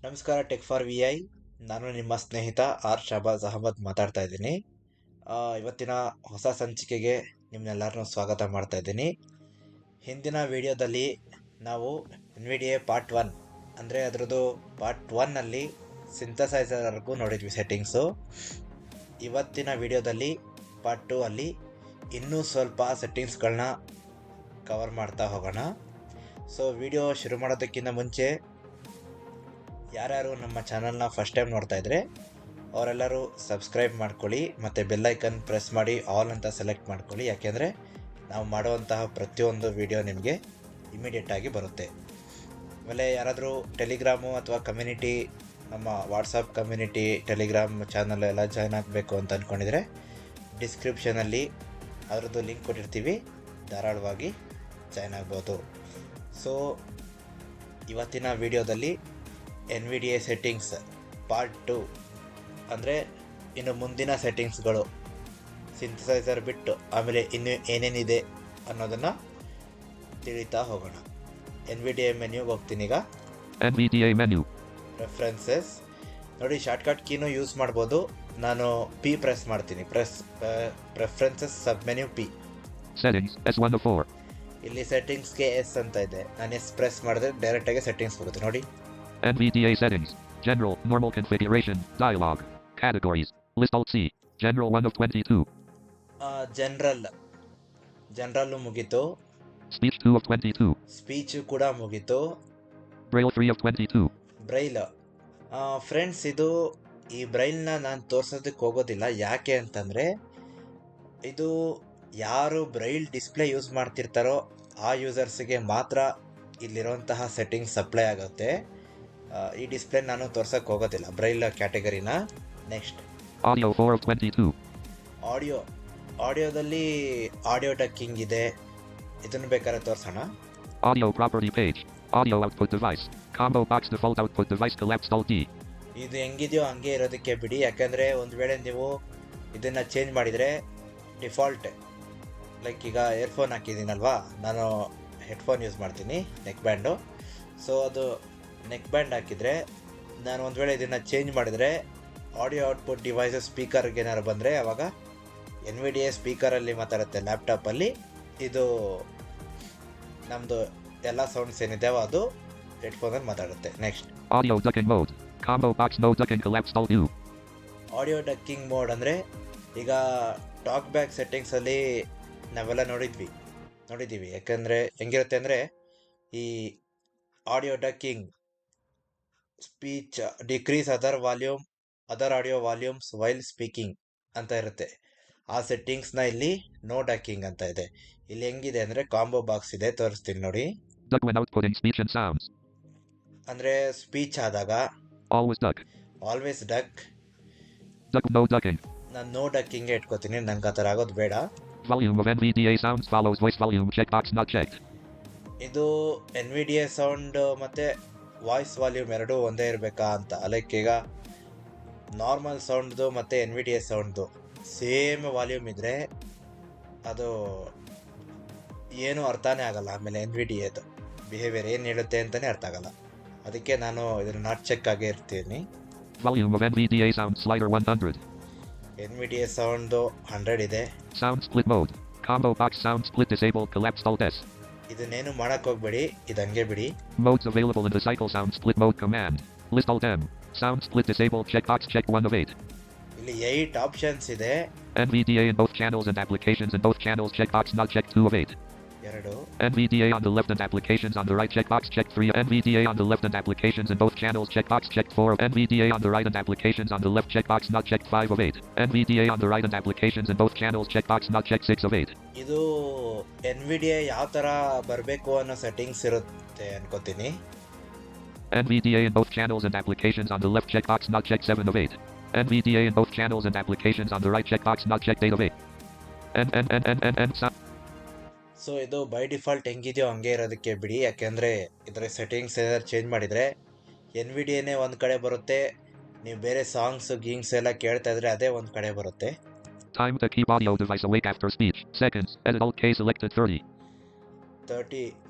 ನಮಸ್ಕಾರ tech for V I. ನಾನು ನಿಮ್ಮ ಸ್ನೇಹಿತ ಆರ್ ಶಾಬಾಜ್ ಅಹಮದ್ ಮಾತಾಡ್ತಾ ಇದ್ದೀನಿ. ಇವತ್ತಿನ ಹೊಸ ಸಂಚಿಕೆಗೆ ನಿಮ್ಮನ್ನೆಲ್ಲರನ್ನೂ ಸ್ವಾಗತ ಮಾಡ್ತಾ ಇದ್ದೀನಿ. ಹಿಂದಿನ ವಿಡಿಯೋದಲ್ಲಿ ನಾವು NVDA ಪಾರ್ಟ್ 1 ಅಂದರೆ ಅದರದ್ದು ಪಾರ್ಟ್ 1ನಲ್ಲಿ ಸಿಂಥಸೈಸರ್ವರೆಗೂ ನೋಡಿದ್ವಿ ಸೆಟ್ಟಿಂಗ್ಸು. ಇವತ್ತಿನ ವಿಡಿಯೋದಲ್ಲಿ ಪಾರ್ಟ್ 2 ಅಲ್ಲಿ ಇನ್ನೂ ಸ್ವಲ್ಪ ಸೆಟ್ಟಿಂಗ್ಸ್ಗಳನ್ನ ಕವರ್ ಮಾಡ್ತಾ ಹೋಗೋಣ. ಸೊ ವಿಡಿಯೋ ಶುರು ಮಾಡೋದಕ್ಕಿಂತ ಮುಂಚೆ ಯಾರ್ಯಾರು ನಮ್ಮ ಚಾನಲ್ನ ಫಸ್ಟ್ ಟೈಮ್ ನೋಡ್ತಾ ಇದ್ರೆ ಅವರೆಲ್ಲರೂ ಸಬ್ಸ್ಕ್ರೈಬ್ ಮಾಡ್ಕೊಳ್ಳಿ ಮತ್ತು ಬೆಲ್ಲೈಕನ್ ಪ್ರೆಸ್ ಮಾಡಿ ಆಲ್ ಅಂತ ಸೆಲೆಕ್ಟ್ ಮಾಡ್ಕೊಳ್ಳಿ. ಯಾಕೆಂದರೆ ನಾವು ಮಾಡುವಂತಹ ಪ್ರತಿಯೊಂದು ವಿಡಿಯೋ ನಿಮಗೆ ಇಮಿಡಿಯೇಟಾಗಿ ಬರುತ್ತೆ. ಆಮೇಲೆ ಯಾರಾದರೂ ಟೆಲಿಗ್ರಾಮು ಅಥವಾ ಕಮ್ಯುನಿಟಿ, ನಮ್ಮ ವಾಟ್ಸಪ್ ಕಮ್ಯುನಿಟಿ, ಟೆಲಿಗ್ರಾಮ್ ಚಾನಲ್ ಎಲ್ಲ ಜಾಯ್ನ್ ಆಗಬೇಕು ಅಂತ ಅಂದ್ಕೊಂಡಿದ್ರೆ ಡಿಸ್ಕ್ರಿಪ್ಷನಲ್ಲಿ ಅದರದ್ದು ಲಿಂಕ್ ಕೊಟ್ಟಿರ್ತೀವಿ, ಧಾರಾಳವಾಗಿ ಜಾಯ್ನ್ ಆಗ್ಬೋದು. ಸೊ ಇವತ್ತಿನ ವಿಡಿಯೋದಲ್ಲಿ NVDA ಸೆಟ್ಟಿಂಗ್ಸ್ ಪಾರ್ಟ್ 2 ಅಂದರೆ ಇನ್ನು ಮುಂದಿನ ಸೆಟ್ಟಿಂಗ್ಸ್ಗಳು ಸಿಂಥಸೈಸರ್ ಬಿಟ್ಟು ಆಮೇಲೆ ಇನ್ನು ಏನೇನಿದೆ ಅನ್ನೋದನ್ನು ತಿಳಿತಾ ಹೋಗೋಣ. NVDA ಮೆನ್ಯೂಗೆ ಹೋಗ್ತೀನಿ. ಈಗ NVDA ಮೆನ್ಯೂ, ಪ್ರೆಫರೆನ್ಸಸ್ ನೋಡಿ, ಶಾರ್ಟ್ಕಟ್ ಕೀನು ಯೂಸ್ ಮಾಡ್ಬೋದು. ನಾನು P ಪ್ರೆಸ್ ಮಾಡ್ತೀನಿ. Preferences sub menu P. Settings S1 of 4. ಇಲ್ಲಿ ಸೆಟ್ಟಿಂಗ್ಸ್ಗೆ S ಅಂತ ಇದೆ. ನಾನು S ಪ್ರೆಸ್ ಮಾಡಿದ್ರೆ ಡೈರೆಕ್ಟಾಗಿ ಸೆಟ್ಟಿಂಗ್ಸ್ ಹೋಗುತ್ತೆ ನೋಡಿ. NVDA settings, General, Normal configuration, Dialog, Categories, List Alt C, General 1 of 22. ಜನರಲ್ಲು ಮುಗೀತು. Speech 2 of 22. ಸ್ಪೀಚು ಕೂಡ ಮುಗೀತು. Braille 3 of 22. ಬ್ರೈಲ್ ಫ್ರೆಂಡ್ಸ್, ಈ ಬ್ರೈಲ್ನ ನಾನು ತೋರ್ಸೋದಕ್ಕೆ ಹೋಗೋದಿಲ್ಲ. ಯಾಕೆ ಅಂತಂದರೆ ಇದು ಯಾರು ಬ್ರೈಲ್ ಡಿಸ್ಪ್ಲೇ ಯೂಸ್ ಮಾಡ್ತಿರ್ತಾರೋ ಆ ಯೂಸರ್ಸಿಗೆ ಮಾತ್ರ ಇಲ್ಲಿರುವಂತಹ ಸೆಟ್ಟಿಂಗ್ಸ್ ಅಪ್ಲೈ ಆಗುತ್ತೆ. ಈ ಡಿಸ್ಪ್ಲೇ ನಾನು ತೋರ್ಸಕ್ಕೆ ಹೋಗೋದಿಲ್ಲ, ಬ್ರೈಲ್ ಕ್ಯಾಟಗರಿನ. Next Audio 4 of 22. ಆಡಿಯೋದಲ್ಲಿ ಆಡಿಯೋ ಡಕ್ಕಿಂಗ್ ಇದೆ. ಇದನ್ನು ಬೇಕಾದ್ರೆ ತೋರಿಸೋಣ. Audio property page, Audio output device, Combo box default output device collapsed Alt D. ಇದು ಹೆಂಗಿದೆಯೋ ಹಂಗೆ ಇರೋದಕ್ಕೆ ಬಿಡಿ. ಯಾಕಂದರೆ ಒಂದು ವೇಳೆ ನೀವು ಇದನ್ನು ಚೇಂಜ್ ಮಾಡಿದರೆ ಡಿಫಾಲ್ಟ್, ಲೈಕ್ ಈಗ ಇಯರ್ಫೋನ್ ಹಾಕಿದ್ದೀನಲ್ವಾ, ನಾನು ಹೆಡ್ಫೋನ್ ಯೂಸ್ ಮಾಡ್ತೀನಿ, ನೆಕ್ ಬ್ಯಾಂಡು. ಸೊ ಅದು ನೆಕ್ ಬ್ಯಾಂಡ್ ಹಾಕಿದರೆ ನಾನು ಒಂದು ವೇಳೆ ಇದನ್ನು ಚೇಂಜ್ ಮಾಡಿದರೆ ಆಡಿಯೋ ಔಟ್ಪುಟ್ ಡಿವೈಸು ಸ್ಪೀಕರ್ಗೆ ಏನಾರು ಬಂದರೆ ಆವಾಗ NVDA ಸ್ಪೀಕರಲ್ಲಿ ಮಾತಾಡುತ್ತೆ ಲ್ಯಾಪ್ಟಾಪಲ್ಲಿ. ಇದು ನಮ್ಮದು ಎಲ್ಲ ಸೌಂಡ್ಸ್ ಏನಿದೆಯೋ ಅದು ಹೆಡ್ಫೋನಲ್ಲಿ ಮಾತಾಡುತ್ತೆ. Next Audio ducking mode, Combo box no ducking collapsed Alt U. Audio ducking mode ಅಂದರೆ ಈಗ ಟಾಕ್ ಬ್ಯಾಕ್ ಸೆಟ್ಟಿಂಗ್ಸಲ್ಲಿ ನಾವೆಲ್ಲ ನೋಡಿದ್ದೀವಿ. ಯಾಕಂದರೆ ಹೆಂಗಿರುತ್ತೆ ಅಂದರೆ ಈ audio ducking speech decrease other audio volumes while speaking ಅಂತ ಇರುತ್ತೆ. ಆ ಸೆಟ್ಟಿಂಗ್ಸ್ನ ಇಲ್ಲಿ ನೋ ಡಕ್ಕಿಂಗ್ ಅಂತ ಇದೆ. ಇಲ್ಲಿ ಹೆಂಗಿದೆ ಅಂದರೆ ಕಾಂಬೋ ಬಾಕ್ಸ್ ಇದೆ, ತೋರಿಸ್ತೀನಿ ನೋಡಿ. Duck when outputting speech and sounds. ಅಂದರೆ ಸ್ಪೀಚ್ ಆದಾಗ Always duck. Always duck. Duck no ducking. ನಾನು ನೋ ಡಕ್ಕಿಂಗ್ಗೆ ಇಟ್ಕೋತೀನಿ, ನಂಗೆ ಆ ಥರ ಆಗೋದು ಬೇಡ. Volume of NVDA sounds follows voice volume checkbox not checked. ಇದು NVDA ಸೌಂಡ್ ಮತ್ತು ವಾಯ್ಸ್ ವಾಲ್ಯೂಮ್ ಎರಡೂ ಒಂದೇ ಇರಬೇಕಾ ಅಂತ. ಲೈಕ್ ಈಗ ನಾರ್ಮಲ್ ಸೌಂಡ್ದು ಮತ್ತು NVDA ಸೌಂಡ್ದು ಸೇಮ್ ವಾಲ್ಯೂಮ್ ಇದ್ದರೆ ಅದು ಏನೂ ಅರ್ಥನೇ ಆಗಲ್ಲ. ಆಮೇಲೆ NVDAದು ಬಿಹೇವಿಯರ್ ಏನು ಹೇಳುತ್ತೆ ಅಂತಲೇ ಅರ್ಥ ಆಗಲ್ಲ. ಅದಕ್ಕೆ ನಾನು ಇದನ್ನು ನಾಟ್ ಚೆಕ್ ಆಗೇ ಇರ್ತೀನಿ. Volume of NVDA sound slider 100. NVDA sound 100 ಇದೆ. Sound split mode, Combo box sound split disabled collapsed Alt S. ಇದನ್ನೇನು ಮಾಡೋಕ್ಕೆ ಹೋಗ್ಬೇಡಿ, ಇದು ಹಂಗೆ ಬಿಡಿ. Modes available in the cycle sound split mode command. List Alt M. Sound split disabled checkbox check 1 of 8. ಇಲ್ಲಿ 8 options ಇದೆ. NVDA in both channels and applications in both channels checkbox not checked 2 of 8. 2. NVDA on the left and applications on the right checkbox checked 3. NVDA on the left and applications in both channels checkbox checked 4. NVDA on the right and applications on the left checkbox not checked 5 of 8. NVDA on the right and applications in both channels checkbox not checked 6 of 8. ಇದು NVDA ಯಾವ ಥರ ಬರಬೇಕು ಅನ್ನೋ settings ಇರುತ್ತೆ ಅನ್ಕೋತೀನಿ. NVDA in both channels and applications on the left checkbox not checked 7 of 8. NVDA in both channels and applications on the right checkbox not checked 8 of 8. So ಇದು by default ಹೆಂಗಿದೆಯೋ ಹಂಗೆ ಇರೋದಕ್ಕೆ ಬಿಡಿ. ಯಾಕೆಂದರೆ ಇದರ ಸೆಟ್ಟಿಂಗ್ಸ್ ಏನಾದ್ರು change ಮಾಡಿದರೆ NVDAನೇ ಒಂದು ಕಡೆ ಬರುತ್ತೆ, ನೀವು ಬೇರೆ ಸಾಂಗ್ಸ್ ಗೀಂಗ್ಸ್ ಎಲ್ಲ ಕೇಳ್ತಾ ಇದ್ರೆ ಅದೇ ಒಂದು ಕಡೆ ಬರುತ್ತೆ. Time to keep audio device awake after speech. Seconds. Edit Alt K selected 30. 30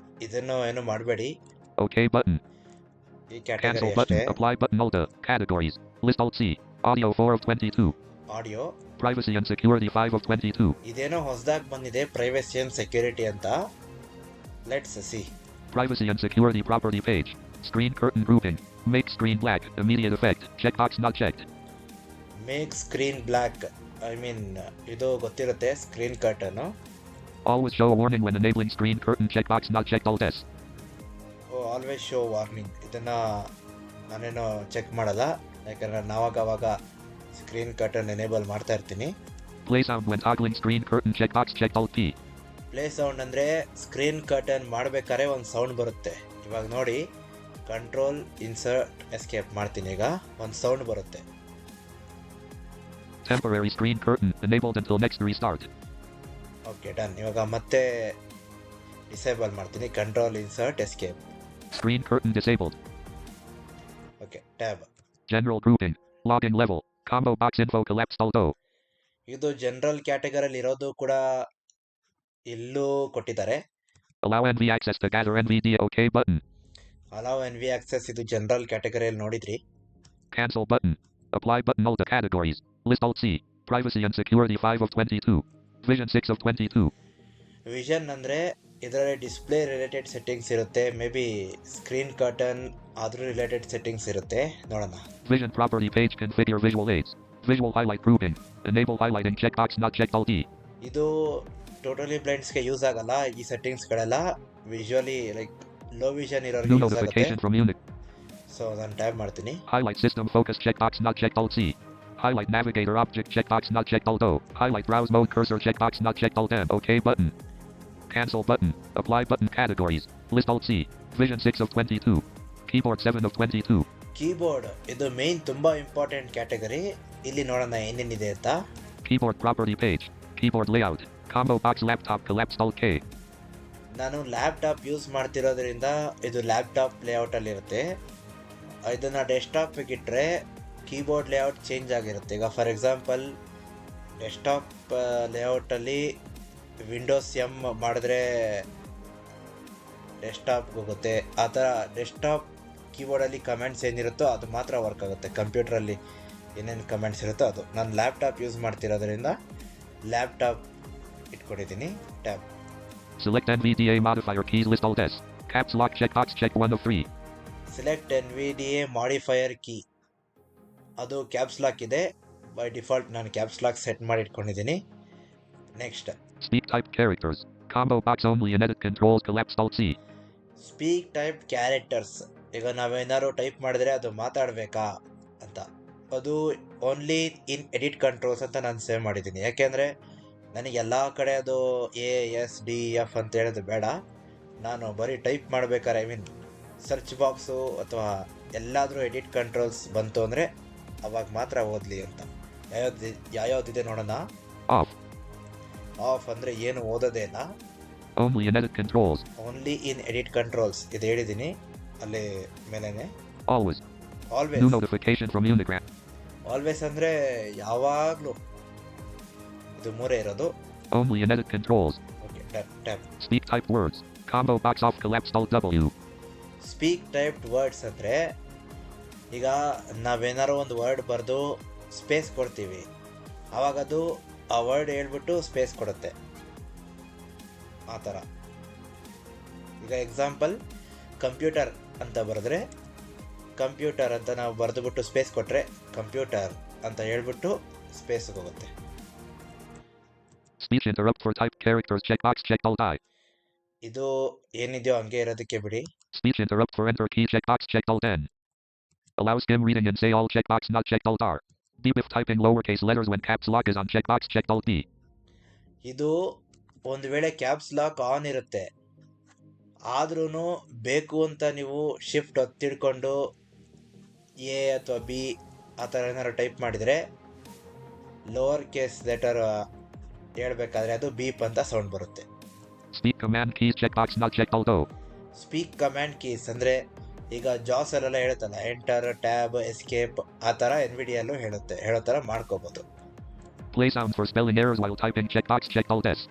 ಇದನ್ನು ಏನು ಮಾಡಬೇಡಿ. OK button. ಈ ಕ್ಯಾಟಗರಿ Cancel ಅಷ್ಟೇ. button. Apply button. Alt. Categories. List Alt C. Audio 4 of 22. Audio. Privacy and security 5 of 22. ಇದೇನೋ ಹೊಸದಾಗಿ ಬಂದಿದೆ, privacy and security ಅಂತ. Let's see. Privacy and security property page. Screen curtain grouping. Make screen black. Immediate effect. Checkbox not checked. Make screen black, I mean ಇದು ಗೊತ್ತಿರುತ್ತೆ, screen curtain. Always show a warning when enabling screen curtain. Checkbox not checked. Alt S. Always show warning, ಇದನ್ನು ನಾನೇನು check ಮಾಡಲ್ಲ, ಯಾಕಂದರೆ ನಾವಾಗವಾಗ screen curtain enable ಮಾಡ್ತಾ ಇರ್ತೀನಿ. Play sound when toggling screen curtain. Checkbox checked. Alt P. Play sound ಅಂದರೆ screen curtain ಮಾಡಬೇಕಾದ್ರೆ ಒಂದು sound ಬರುತ್ತೆ. ಇವಾಗ ನೋಡಿ, ಕಂಟ್ರೋಲ್ ಇನ್ಸರ್ಟ್ ಎಸ್ಕೇಪ್ ಮಾಡ್ತೀನಿ, ಈಗ ಒಂದು ಸೌಂಡ್ ಬರುತ್ತೆ. Temporary screen curtain enabled until next restart. Okay, done. ಇವಾಗ ಮತ್ತೆ ಡಿಸೇಬಲ್ ಮಾಡ್ತೀನಿ, control insert escape. Screen curtain disabled. Okay, tab. General grouping. Logging level. Combo box info collapsed. Alt O. ಇದು general ಕ್ಯಾಟಗರಿಯಲ್ಲಿ ಇರೋದು ಕೂಡ ಇಲ್ಲೂ ಕೊಟ್ಟಿದ್ದಾರೆ. Allow NV access to gather NVDA. OK button. Allow N V access, ಇದು general ಕ್ಯಾಟಗರಿಯಲ್ಲಿ ನೋಡಿದ್ರಿ. Cancel button. Apply button. Alt categories. List Alt C. Privacy and security 5 of 22. Vision 6 of 22. Vision ಅಂದರೆ ಇದರಲ್ಲಿ ಡಿಸ್ಪ್ಲೇ ರಿಲೇಟೆಡ್ ಸೆಟ್ಟಿಂಗ್ಸ್ ಇರುತ್ತೆ, may be screen curtain ಅದ್ರ related settings ಇರುತ್ತೆ, ನೋಡೋಣ. Vision property page. Configure visual aids. Visual highlight grouping. Enable highlighting. Checkbox not checked. Alt E. ಇದು totally ಬ್ಲೈಂಡ್ಸ್ಗೆ use ಆಗಲ್ಲ, ಈ ಸೆಟ್ಟಿಂಗ್ಸ್ಗಳೆಲ್ಲ visually like low vision ಇರೋರಿಗೆ New use ಆಗುತ್ತೆ. notification from Unix. So ನಾನು tab ಮಾಡ್ತೀನಿ. Highlight system focus. Checkbox not checked. Alt C. Highlight navigator object. Checkbox not checked. Alt O. Highlight browse mode cursor. Checkbox not checked. Alt M. OK button. Cancel button. Apply button. Categories. List Alt C. Vision 6 of 22. Keyboard 7 of 22. Keyboard, ಇದು main ತುಂಬ important category. ಇಲ್ಲಿ ನೋಡೋಣ ಏನೇನಿದೆ ಅಂತ. Keyboard property page. Keyboard layout. Combo box laptop collapsed. Alt K. ನಾನು laptop use ಮಾಡ್ತಿರೋದ್ರಿಂದ ಇದು laptop ಲೇಔಟಲ್ಲಿರುತ್ತೆ. ಇದನ್ನು ಡೆಸ್ಕ್ಟಾಪಿಗೆ ಇಟ್ಟರೆ ಕೀಬೋರ್ಡ್ ಲೇಔಟ್ ಚೇಂಜ್ ಆಗಿರುತ್ತೆ. ಈಗ ಫಾರ್ ಎಕ್ಸಾಂಪಲ್ ಡೆಸ್ಕ್ಟಾಪ್ ಲೇಔಟಲ್ಲಿ ವಿಂಡೋಸ್ ಎಮ್ ಮಾಡಿದ್ರೆ ಡೆಸ್ಕ್ಟಾಪ್ಗೆ ಹೋಗುತ್ತೆ. ಆ ಥರ ಡೆಸ್ಕ್ಟಾಪ್ ಕೀಬೋರ್ಡಲ್ಲಿ ಕಮೆಂಟ್ಸ್ ಏನಿರುತ್ತೋ ಅದು ಮಾತ್ರ ವರ್ಕ್ ಆಗುತ್ತೆ. ಕಂಪ್ಯೂಟ್ರಲ್ಲಿ ಏನೇನು ಕಮೆಂಟ್ಸ್ ಇರುತ್ತೋ ಅದು. ನಾನು ಲ್ಯಾಪ್ಟಾಪ್ ಯೂಸ್ ಮಾಡ್ತಿರೋದ್ರಿಂದ ಲ್ಯಾಪ್ಟಾಪ್ ಇಟ್ಕೊಂಡಿದ್ದೀನಿ. Tab. Select NVDA modifier keys. List Alt S. Caps lock checkbox check 1 of 3. Select N V D A modifier key, ಅದು ಕ್ಯಾಪ್ಸ್ ಲಾಕ್ ಇದೆ. ಬೈ ಡಿಫಾಲ್ಟ್ ನಾನು ಕ್ಯಾಪ್ಸ್ ಲಾಕ್ ಸೆಟ್ ಮಾಡಿ ಇಟ್ಕೊಂಡಿದ್ದೀನಿ. Next, Speak type characters. Combo box only in edit controls. Collapsed. Alt C. Speak type characters. ಈಗ ನಾವೇನಾದ್ರು type ಮಾಡಿದ್ರೆ ಅದು ಮಾತಾಡಬೇಕಾ ಅಂತ, ಅದು ಓನ್ಲಿ ಇನ್ ಎಡಿಟ್ ಕಂಟ್ರೋಲ್ಸ್ ಅಂತ ನಾನು ಸೇವ್ ಮಾಡಿದ್ದೀನಿ. ಯಾಕೆಂದರೆ ನನಗೆ ಎಲ್ಲ ಕಡೆ ಅದು ASDF ಅಂತ ಹೇಳೋದು ಬೇಡ. ನಾನು ಬರೀ ಟೈಪ್ ಮಾಡಬೇಕಾದ್ರೆ, ಐ ಮೀನ್ ಸರ್ಚ್ ಬಾಕ್ಸು ಅಥವಾ ಎಲ್ಲಾದರೂ ಎಡಿಟ್ ಕಂಟ್ರೋಲ್ಸ್ ಬಂತು ಅಂದರೆ ಅವಾಗ ಮಾತ್ರ ಓದಲಿ ಅಂತ. ಯಾವ್ಯಾವ್ದಿದೆ ನೋಡೋಣ. Off. ಆಫ್ ಅಂದರೆ ಏನು ಓದೋದೇ ಇಲ್ಲ, Only in edit controls. Only in edit controls ಇದು ಹೇಳಿದ್ದೀನಿ ಅಲ್ಲಿ ಮೇಲೇನೆ. Always. Always. New notification from Unigram. Always ಅಂದರೆ ಯಾವಾಗಲೂ, ಇದು ಮೂರೇ ಇರೋದು. Only in edit controls. Okay, tap. Speak type words. Combo box off. Collapsed. Alt W. Speak typed words ಅಂದರೆ ಈಗ ನಾವೇನಾರು ಒಂದು ವರ್ಡ್ ಬರೆದು ಸ್ಪೇಸ್ ಕೊಡ್ತೀವಿ, ಆವಾಗ ಅದು ಆ ವರ್ಡ್ ಹೇಳ್ಬಿಟ್ಟು ಸ್ಪೇಸ್ ಕೊಡುತ್ತೆ, ಆ ಥರ. ಈಗ ಎಕ್ಸಾಂಪಲ್ ಕಂಪ್ಯೂಟರ್ ಅಂತ ಬರೆದ್ರೆ, ಕಂಪ್ಯೂಟರ್ ಅಂತ ನಾವು ಬರೆದುಬಿಟ್ಟು ಸ್ಪೇಸ್ ಕೊಟ್ಟರೆ ಕಂಪ್ಯೂಟರ್ ಅಂತ ಹೇಳ್ಬಿಟ್ಟು ಸ್ಪೇಸ್ಗೆ ಹೋಗುತ್ತೆ. Speech interrupt for typed characters. Checkbox checked. Alt I. ಇದು ಏನಿದೆಯೋ ಹಂಗೆ ಇರೋದಕ್ಕೆ ಬಿಡಿ. Speech interrupt for enter key. Checkbox checked. Alt N. Allow skim reading and say all. Checkbox not checked. Alt R. Beep if typing lowercase letters when caps lock is on. Checkbox checked. Alt D. ಇದು ಒಂದು ವೇಳೆ caps lock on ಇರುತ್ತೆ, ಆದ್ರೂ ಬೇಕು ಅಂತ ನೀವು shift ಒತ್ತಿಡ್ಕೊಂಡು A ಅಥವಾ B ಆ ಥರ ಏನಾದ್ರು ಟೈಪ್ ಮಾಡಿದರೆ ಲೋವರ್ ಕೇಸ್ ಲೆಟರ್ ಹೇಳ್ಬೇಕಾದ್ರೆ ಅದು ಬೀಪ್ ಅಂತ ಸೌಂಡ್ ಬರುತ್ತೆ. Speak command keys. Checkbox not checked. Alt O. Speak command keys ಅಂದರೆ ಈಗ ಜಾಸಲ್ಲೆಲ್ಲ ಹೇಳುತ್ತಲ್ಲ, ಎಂಟರ್, ಟ್ಯಾಬ್, ಎಸ್ಕೇಪ್, ಆ ಥರ NVIDIAಲ್ಲೂ ಹೇಳೋ ಥರ ಮಾಡ್ಕೋಬೋದು. Play sound for spelling errors while typing. Checkbox checked. Alt S.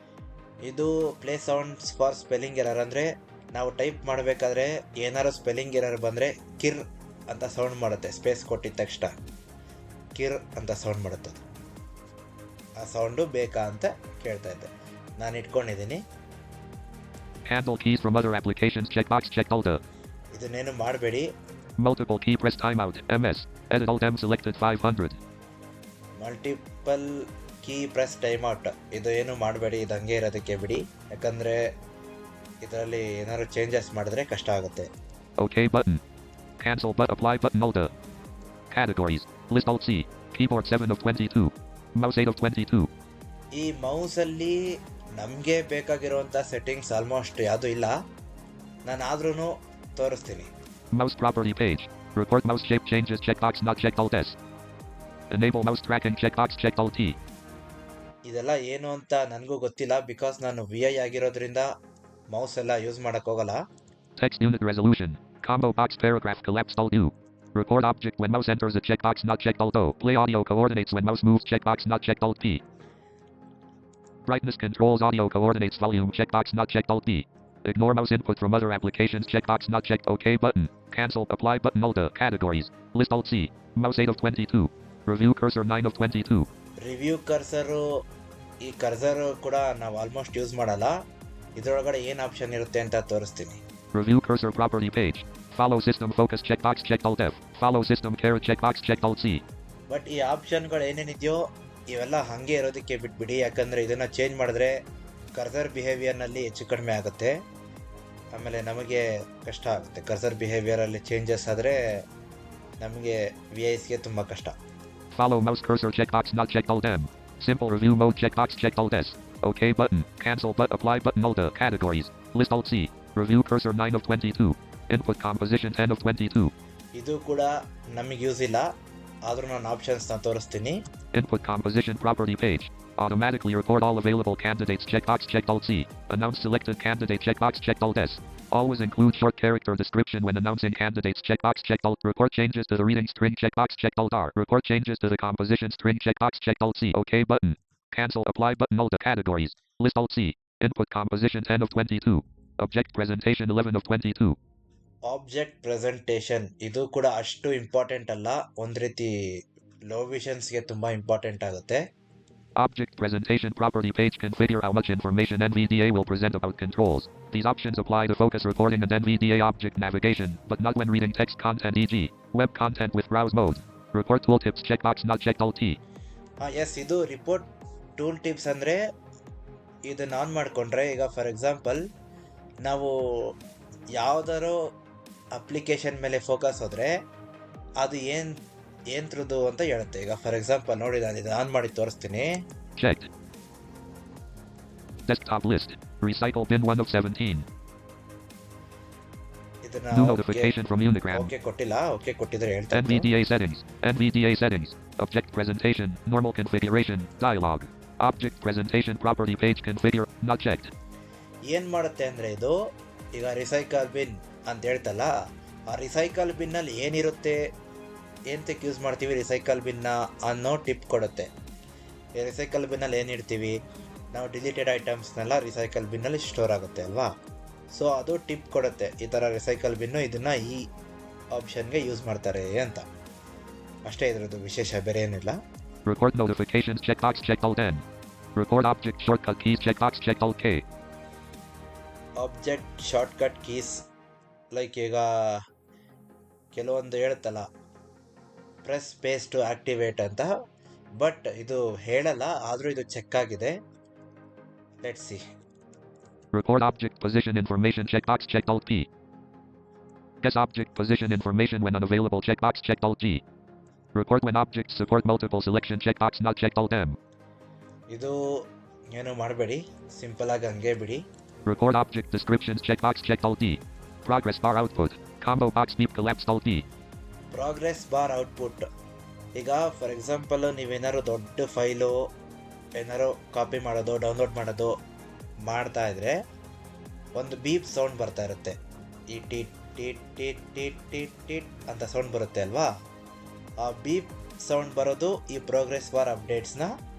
ಇದು play sounds for spelling error ಅಂದರೆ ನಾವು ಟೈಪ್ ಮಾಡಬೇಕಾದ್ರೆ ಏನಾದ್ರು ಸ್ಪೆಲ್ಲಿಂಗ್ ಎರರ್ ಬಂದರೆ ಕಿರ್ ಅಂತ ಸೌಂಡ್ ಮಾಡುತ್ತೆ. ಸ್ಪೇಸ್ ಕೊಟ್ಟಿದ ತಕ್ಷಣ ಕಿರ್ ಅಂತ ಸೌಂಡ್ ಮಾಡುತ್ತೆ ಅದು. ಆ ಸೌಂಡು ಬೇಕಾ ಅಂತ ಕೇಳ್ತಾ ಇದ್ದೆ. ನಾನು ಇಟ್ಕೊಂಡಿದ್ದೀನಿ. Handle keys from other applications. Checkbox checked Alt. ಇದನ್ನೇನು ಮಾಡಬೇಡಿ. Multiple key press timeout. MS. Edit Alt M selected 500. Multiple key press time out ಇದು ಏನು ಮಾಡಬೇಡಿ. ಇದು ಹಂಗೆ ಇರೋದಕ್ಕೆ ಬಿಡಿ. ಯಾಕಂದರೆ ಇದರಲ್ಲಿ ಏನಾದ್ರು ಚೇಂಜಸ್ ಮಾಡಿದ್ರೆ ಕಷ್ಟ ಆಗುತ್ತೆ. OK button. Cancel but apply button Alt. Categories. List Alt C. Keyboard 7 of 22. Mouse 8 of 22. ಈ ಮೌಸಲ್ಲಿ ನಮಗೆ ಬೇಕಾಗಿರುವಂಥ ಸೆಟ್ಟಿಂಗ್ಸ್ ಆಲ್ಮೋಸ್ಟ್ ಯಾವುದೂ ಇಲ್ಲ. ನಾನು ಆದ್ರೂ ತೋರಿಸ್ತೀನಿ. Mouse property page. Report mouse shape changes checkbox not checked Alt S. Enable mouse tracking checkbox checked Alt T. ಇದೆಲ್ಲ ಏನು ಅಂತ ನನಗೂ ಗೊತ್ತಿಲ್ಲ. ಬಿಕಾಸ್ ನಾನು VI ಆಗಿರೋದ್ರಿಂದ ಮೌಸ್ ಎಲ್ಲ use ಮಾಡೋಕ್ಕೋಗಲ್ಲ. Text unit resolution. Combo box paragraph collapsed Alt U. Record object when mouse enters a checkbox not checked Alt O. Play audio coordinates when mouse moves checkbox not checked Alt P. Brightness controls audio coordinates volume checkbox not checked Alt D. Ignore mouse input from other applications checkbox not checked OK button. Cancel apply button Alt. Categories. List Alt C. Mouse 8 of 22. Review cursor 9 of 22. Review ಕರ್ಸರು, ಈ ಕರ್ಸರು ಕೂಡ ನಾವು almost use ಮಾಡಲ್ಲ. ಇದರೊಳಗಡೆ ಏನು option ಇರುತ್ತೆ ಅಂತ ತೋರಿಸ್ತೀನಿ. Review cursor property page. Follow system focus checkbox checked Alt F. Follow system caret checkbox checked Alt C. But ಈ ಆಪ್ಷನ್ಗಳು ಏನೇನಿದೆಯೋ ಇವೆಲ್ಲ ಹಾಗೆ ಇರೋದಕ್ಕೆ ಬಿಟ್ಬಿಡಿ. ಯಾಕಂದರೆ ಇದನ್ನು ಚೇಂಜ್ ಮಾಡಿದ್ರೆ ಕರ್ಸರ್ ಬಿಹೇವಿಯರ್ನಲ್ಲಿ ಹೆಚ್ಚು ಕಡಿಮೆ ಆಗುತ್ತೆ. ಆಮೇಲೆ ನಮಗೆ ಕಷ್ಟ ಆಗುತ್ತೆ. ಕರ್ಸರ್ ಬಿಹೇವಿಯರಲ್ಲಿ ಚೇಂಜಸ್ ಆದರೆ ನಮಗೆ VISಗೆ ತುಂಬ ಕಷ್ಟ. Follow mouse cursor checkbox not checked Alt M. Simple review mode checkbox checked Alt S. OK button. Cancel but apply button Alt. Categories. List Alt C. Review cursor 9 of 22. Input composition 10 of 22. ಇದು ಕೂಡ ನಮಗೆ use ಇಲ್ಲ. ಆದರೂ ನಾನು ಆಪ್ಷನ್ಸ್ನ ತೋರಿಸ್ತೀನಿ. Input composition property page. Automatically record all available candidates checkbox checked Alt C. Announce selected candidate checkbox checked Alt S. Always include short character description when announcing candidates checkbox checked Alt. Report changes to the reading string checkbox checked Alt R. Report changes to the composition string checkbox checked Alt C. OK button. Cancel apply button Alt. Categories. List Alt C. Input composition 10 of 22. Object presentation 11 of 22. Object presentation ಇದು ಕೂಡ ಅಷ್ಟು important ಅಲ್ಲ. ಒಂದು ರೀತಿ low ವಿಷನ್ಸ್ಗೆ ತುಂಬ important ಆಗುತ್ತೆ. Object presentation property page. Configure how much information NVDA will present about controls. These options apply to focus recording and NVDA object navigation, but not when reading text content e.g. web content with browse mode. Report tooltips checkbox not checked Alt T. Yes, ಇದು report tool tips ಅಂದರೆ ಇದನ್ನು on ಮಾಡಿಕೊಂಡ್ರೆ, ಈಗ for example ನಾವು ಯಾವುದಾದ್ರು application ಮೇಲೆ focus ಹೋದರೆ ಅದು ಏನ್ರದ್ದು ಅಂತ ಹೇಳುತ್ತೆ. ಈಗ ಫಾರ್ ಎಕ್ಸಾಂಪಲ್ ನೋಡಿ, ನಾನು ಇದು ಆನ್ ಮಾಡಿ ತೋರಿಸ್ತೀನಿ. Checked. Desktop list. Recycle bin 1 of 17. ಇದನ್ನ New notification from Unigram. Okay ಕೊಟ್ಟಿಲ್ಲ. ಓಕೆ ಕೊಟ್ಟಿದ್ರೆ ಹೇಳ್ತೀನಿ. NVDA settings. NVDA settings. Object presentation. Normal configuration. Dialog. Object presentation property page configure. Not checked. ಏನು ಮಾಡುತ್ತೆ ಅಂದರೆ ಇದು ಈಗ ರಿಸೈಕಲ್ ಬಿನ್ ಅಂತ ಹೇಳ್ತಲ್ಲ, ಆ ರಿಸೈಕಲ್ ಬಿನ್ನಲ್ಲಿ ಏನಿರುತ್ತೆ, ಏನಕ್ಕೆ ಯೂಸ್ ಮಾಡ್ತೀವಿ ರಿಸೈಕಲ್ ಬಿನ್ನ ಅನ್ನೋ ಟಿಪ್ ಕೊಡುತ್ತೆ. ಈ ರಿಸೈಕಲ್ ಬಿನ್ನಲ್ಲಿ ಏನು ಇಡ್ತೀವಿ ನಾವು, ಡಿಲೀಟೆಡ್ ಐಟಮ್ಸ್ನೆಲ್ಲ ರಿಸೈಕಲ್ ಬಿನ್ನಲ್ಲಿ ಸ್ಟೋರ್ ಆಗುತ್ತೆ ಅಲ್ವಾ. ಸೊ ಅದು ಟಿಪ್ ಕೊಡುತ್ತೆ, ಈ ಥರ ರಿಸೈಕಲ್ ಬಿನ್ನು ಇದನ್ನು ಈ ಆಪ್ಷನ್ಗೆ ಯೂಸ್ ಮಾಡ್ತಾರೆ ಅಂತ. ಅಷ್ಟೇ ಇದರದ್ದು ವಿಶೇಷ, ಬೇರೆ ಏನಿಲ್ಲ. Record notifications checkbox checked Alt N. Record object shortcut keys checkbox checked Alt K. Object shortcut keys like ಈಗ ಕೆಲವೊಂದು ಹೇಳುತ್ತಲ್ಲ ಪ್ರೆಸ್ ಸ್ಪೇಸ್ ಟು ಆಕ್ಟಿವೇಟ್ ಅಂತ, ಬಟ್ ಇದು ಹೇಳಲ್ಲ, ಆದರೂ ಇದು ಚೆಕ್ ಆಗಿದೆ. Let's see. Record object position information checkbox checked Alt P. Guess object position information when unavailable checkbox checked Alt G. Record when objects support multiple selection checkbox not checked Alt M. ಇದು ಏನು ಮಾಡಬೇಡಿ, simple ಆಗಿ ಹಂಗೆ ಬಿಡಿ. Record object descriptions checkbox checked Alt D. Progress bar output. Combo box beep collapsed Alt D. Progress bar output. ಈಗ for example ನೀವೇನಾದ್ರು ದೊಡ್ಡ file ಏನಾದ್ರು ಕಾಪಿ ಮಾಡೋದು ಡೌನ್ಲೋಡ್ ಮಾಡೋದು ಮಾಡ್ತಾ ಇದ್ರೆ ಒಂದು ಬೀಪ್ ಸೌಂಡ್ ಬರ್ತಾ ಇರುತ್ತೆ. ಈ tit tit tit tit tit tit ಅಂತ ಸೌಂಡ್ ಬರುತ್ತೆ ಅಲ್ವಾ. ಆ ಬೀಪ್ ಸೌಂಡ್ ಬರೋದು ಈ ಪ್ರೋಗ್ರೆಸ್ ಬಾರ್ ಅಪ್ಡೇಟ್ಸ್ನ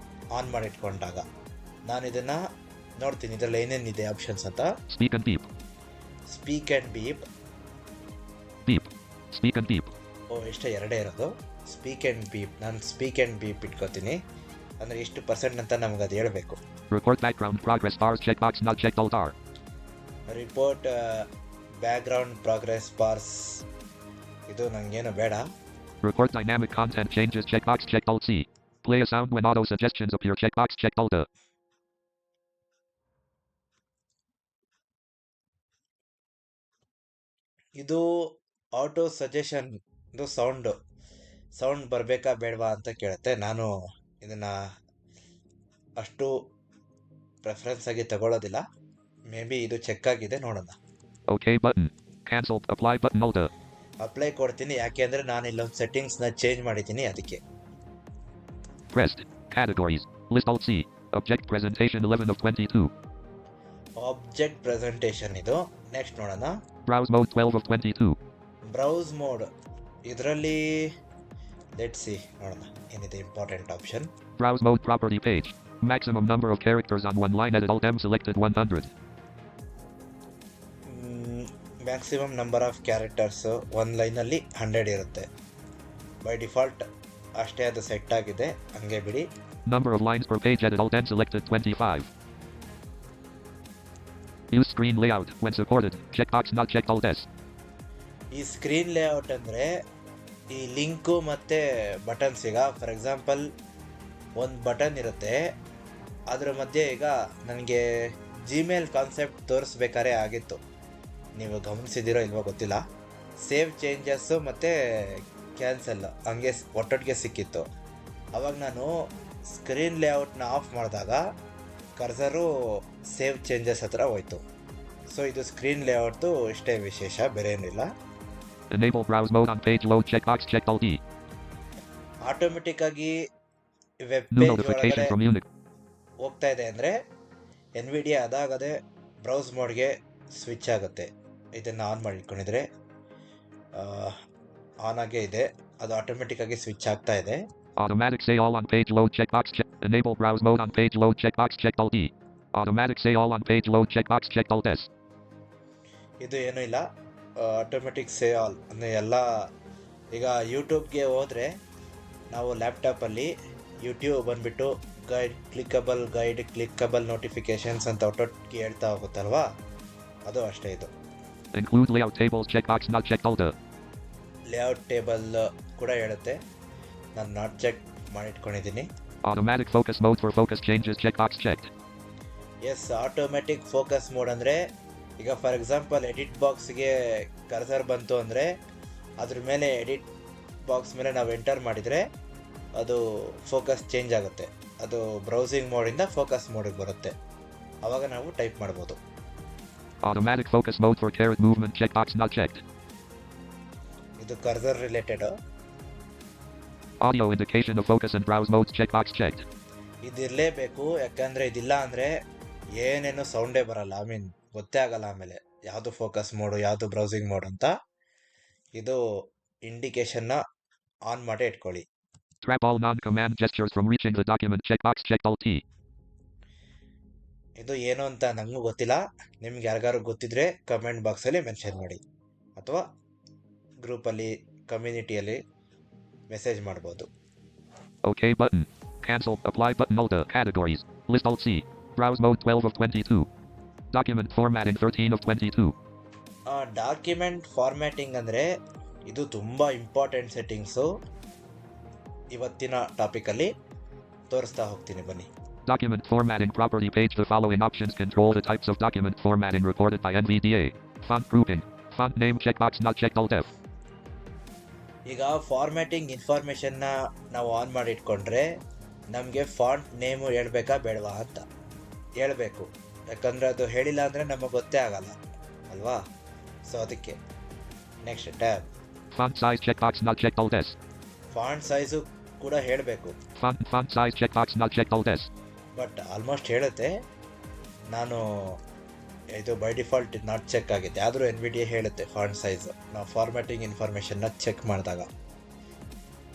ಆನ್ ಮಾಡಿಟ್ಕೊಂಡಾಗ. ನಾನು ಇದನ್ನು ನೋಡ್ತೀನಿ ಇದರಲ್ಲಿ ಏನೇನಿದೆ ಆಪ್ಷನ್ಸ್ ಅಂತ. Speak and beep. Speak and beep. Beep. Speak and beep. ಇಷ್ಟ ಎರಡೇ ಇರೋದು. ಸ್ಪೀಕ್ ಆ್ಯಂಡ್ ಬೀಪ್, ನಾನು ಸ್ಪೀಕ್ ಆ್ಯಂಡ್ ಬೀಪ್ ಇಟ್ಕೋತೀನಿ. ಅಂದರೆ ಎಷ್ಟು ಪರ್ಸೆಂಟ್ ಅಂತ ನಮ್ಗೆ ಅದು ಹೇಳಬೇಕು. Report background progress bars checkbox not checked alt R. Report background progress bars, ಇದು ನನಗೇನು ಬೇಡ. Report dynamic content changes checkbox checked alt C. Play a sound when auto suggestions appear checkbox checked alt A. ಇದು auto suggestion, ಇದು sound ಬರಬೇಕಾ ಬೇಡವಾ ಅಂತ ಕೇಳುತ್ತೆ. ನಾನು ಇದನ್ನು ಅಷ್ಟು ಪ್ರೆಫರೆನ್ಸ್ ಆಗಿ ತಗೊಳ್ಳೋದಿಲ್ಲ. ಮೇ ಬಿ ಇದು ಚೆಕ್ ಆಗಿದೆ, ನೋಡೋಣ. OK button. Cancelled. Apply button alt A. Apply ಕೊಡ್ತೀನಿ, ಯಾಕೆ ಅಂದರೆ ನಾನು ಇಲ್ಲೊಂದು ಸೆಟ್ಟಿಂಗ್ಸ್ನ ಚೇಂಜ್ ಮಾಡಿದ್ದೀನಿ, ಅದಕ್ಕೆ. Pressed. Categories. List alt C. Object presentation 11 of 22. Object presentation ಇದು. ನೆಕ್ಸ್ಟ್ ನೋಡೋಣ. Browse mode 12 of 22. Browse mode, ಇದರಲ್ಲಿ ಲೆಟ್ಸ್ ಸಿ, ನೋಡೋಣ ಏನಿದೆ important option. Browse mode property page. Maximum number of characters on one line. Edit alt M selected 100. Maximum number of characters ಒಂದು ಲೈನಲ್ಲಿ 100 ಇರುತ್ತೆ. By default ಅಷ್ಟೇ ಅದು set ಆಗಿದೆ, ಹಂಗೆ ಬಿಡಿ. Number of lines per page. Edit alt N selected 25. Use screen layout when supported. Checkbox not checked alt S. ಈ screen layout ಅಂದರೆ ಈ ಲಿಂಕು ಮತ್ತು ಬಟನ್ಸ್. ಈಗ ಫಾರ್ ಎಕ್ಸಾಂಪಲ್ ಒಂದು ಬಟನ್ ಇರುತ್ತೆ, ಅದರ ಮಧ್ಯೆ ಈಗ ನನಗೆ ಜಿಮೇಲ್ ಕಾನ್ಸೆಪ್ಟ್ ತೋರಿಸ್ಬೇಕಾದ್ರೆ ಆಗಿತ್ತು, ನೀವು ಗಮನಿಸಿದಿರೋ ಇಲ್ವೋ ಗೊತ್ತಿಲ್ಲ. ಸೇವ್ ಚೇಂಜಸ್ಸು ಮತ್ತು ಕ್ಯಾನ್ಸಲ್ ಹಂಗೆ ಒಟ್ಟೊಟ್ಟಿಗೆ ಸಿಕ್ಕಿತ್ತು. ಅವಾಗ ನಾನು ಸ್ಕ್ರೀನ್ ಲೇಔಟ್ನ ಆಫ್ ಮಾಡಿದಾಗ ಕರ್ಸರು ಸೇವ್ ಚೇಂಜಸ್ ಹತ್ರ ಹೋಯ್ತು. ಸೊ ಇದು ಸ್ಕ್ರೀನ್ ಲೇಔಟ್ದು ಇಷ್ಟೇ ವಿಶೇಷ, ಬೇರೆ ಏನಿಲ್ಲ. Enable browse mode on page load. Checkbox checked alt E. Automatic ಆಗಿ ವೆಬ್ New ಪೇಜ್ notification ಒಳಗಡೆ from Unix. ಹೋಗ್ತಾ ಇದೆ ಅಂದರೆ NVIDIA ಅದಾಗದೆ ಬ್ರೌಸ್ ಮೋಡ್ಗೆ ಸ್ವಿಚ್ ಆಗುತ್ತೆ. ಇದನ್ನು ಆನ್ ಮಾಡಿ ಇಟ್ಕೊಂಡಿದ್ರೆ ಆನ್ ಆಗೇ ಇದೆ, ಅದು ಆಟೋಮೆಟಿಕ್ಕಾಗಿ ಸ್ವಿಚ್ ಆಗ್ತಾ ಇದೆ. Automatic say all on page load. Checkbox check. Enable browse mode on page load. Checkbox checked alt E. Automatic say all on page load. Checkbox checked alt S. ಇದು ಏನೂ ಇಲ್ಲ, ಆಟೋಮೆಟಿಕ್ ಸೇ ಆಲ್ ಅಂದರೆ ಎಲ್ಲ. ಈಗ ಯೂಟ್ಯೂಬ್ಗೆ ಹೋದರೆ ನಾವು ಲ್ಯಾಪ್ಟಾಪಲ್ಲಿ YouTube ಬಂದುಬಿಟ್ಟು ಗೈಡ್ ಕ್ಲಿಕ್ಕಬಲ್ ನೋಟಿಫಿಕೇಷನ್ಸ್ ಅಂತ ಒಟ್ಟೊಟ್ಟಿಗೆ ಹೇಳ್ತಾ ಹೋಗುತ್ತಲ್ವಾ, ಅದು ಅಷ್ಟೇ. ಇದು Include layout tables. Checkbox not checked alt A. Layout table ಕೂಡ ಹೇಳುತ್ತೆ, ನಾನು ನಾಟ್ ಚೆಕ್ ಮಾಡಿಟ್ಕೊಂಡಿದ್ದೀನಿ. Automatic focus mode for focus changes. Checkbox checked. Yes, automatic focus mode ಅಂದರೆ ಈಗ ಫಾರ್ ಎಕ್ಸಾಂಪಲ್ ಎಡಿಟ್ ಬಾಕ್ಸ್ಗೆ ಕರ್ಸರ್ ಬಂತು ಅಂದರೆ ಅದ್ರ ಮೇಲೆ ಎಡಿಟ್ ಬಾಕ್ಸ್ ಮೇಲೆ ನಾವು ಎಂಟರ್ ಮಾಡಿದರೆ ಅದು ಫೋಕಸ್ ಚೇಂಜ್ ಆಗುತ್ತೆ. ಅದು ಬ್ರೌಸಿಂಗ್ ಮೋಡಿಂದ ಫೋಕಸ್ ಮೋಡಿಗೆ ಬರುತ್ತೆ, ಆವಾಗ ನಾವು ಟೈಪ್ ಮಾಡ್ಬೋದು. Automatic focus mode for caret movement. Checkbox not checked. ಇದು cursor related. Audio indication of focus and browse modes. Checkbox checked. ಇದಿರಲೇಬೇಕು, ಯಾಕಂದರೆ ಇದಿಲ್ಲ ಅಂದರೆ ಏನೇನು ಸೌಂಡೇ ಬರಲ್ಲ, ಗೊತ್ತೇ ಆಗಲ್ಲ ಆಮೇಲೆ ಯಾವುದು ಫೋಕಸ್ ಮೋಡು ಯಾವುದು ಬ್ರೌಸಿಂಗ್ ಮೋಡ್ ಅಂತ. ಇದು ಇಂಡಿಕೇಶನ್ನ ಆನ್ ಮಾಡಿ ಇಟ್ಕೊಳ್ಳಿ. Trap all non-command gestures from reaching the document. Checkbox checked alt T. ಇದು ಏನು ಅಂತ ನನಗೂ ಗೊತ್ತಿಲ್ಲ, ನಿಮ್ಗೆ ಯಾರಿಗಾರು ಗೊತ್ತಿದ್ರೆ ಕಮೆಂಟ್ ಬಾಕ್ಸಲ್ಲಿ ಮೆನ್ಷನ್ ಮಾಡಿ, ಅಥವಾ ಗ್ರೂಪಲ್ಲಿ ಕಮ್ಯುನಿಟಿಯಲ್ಲಿ ಮೆಸೇಜ್ ಮಾಡ್ಬೋದು. OK button. Cancel. Apply button alt A. Categories. List alt C. Browse mode 12 of 22. Document formatting 13 of 22. Document formatting ಅಂದರೆ ಇದು ತುಂಬ ಇಂಪಾರ್ಟೆಂಟ್ ಸೆಟ್ಟಿಂಗ್ಸು. ಇವತ್ತಿನ ಟಾಪಿಕಲ್ಲಿ ತೋರಿಸ್ತಾ ಹೋಗ್ತೀನಿ, ಬನ್ನಿ. Document formatting property page. The following options control the types of document formatting reported by NVDA. Font grouping. Font name. Checkbox not checked alt F. ಈಗ formatting ಇನ್ಫಾರ್ಮೇಷನ್ನ ನಾವು on ಮಾಡಿ ಇಟ್ಕೊಂಡ್ರೆ ನಮಗೆ ಫಾಂಟ್ ನೇಮು ಹೇಳ್ಬೇಕಾ ಬೇಡವಾ ಅಂತ ಹೇಳಬೇಕು, ಯಾಕಂದರೆ ಅದು ಹೇಳಿಲ್ಲ ಅಂದರೆ ನಮಗೆ ಗೊತ್ತೇ ಆಗಲ್ಲ ಅಲ್ವಾ. ಸೊ ಅದಕ್ಕೆ next tab. Font size. Checkbox not checked alt S. Font size ಕೂಡ ಹೇಳಬೇಕು. Font size. Checkbox not checked alt S. But almost ಹೇಳುತ್ತೆ, ನಾನು ಇದು ಬೈ ಡಿಫಾಲ್ಟ್ ನಾಟ್ ಚೆಕ್ ಆಗಿದೆ, ಆದರೂ NVDA ಹೇಳುತ್ತೆ ಫಾಂಟ್ ಸೈಜ್ ನಾವು ಫಾರ್ಮ್ಯಾಟಿಂಗ್ ಇನ್ಫಾರ್ಮೇಷನ್ನ ಚೆಕ್ ಮಾಡಿದಾಗ.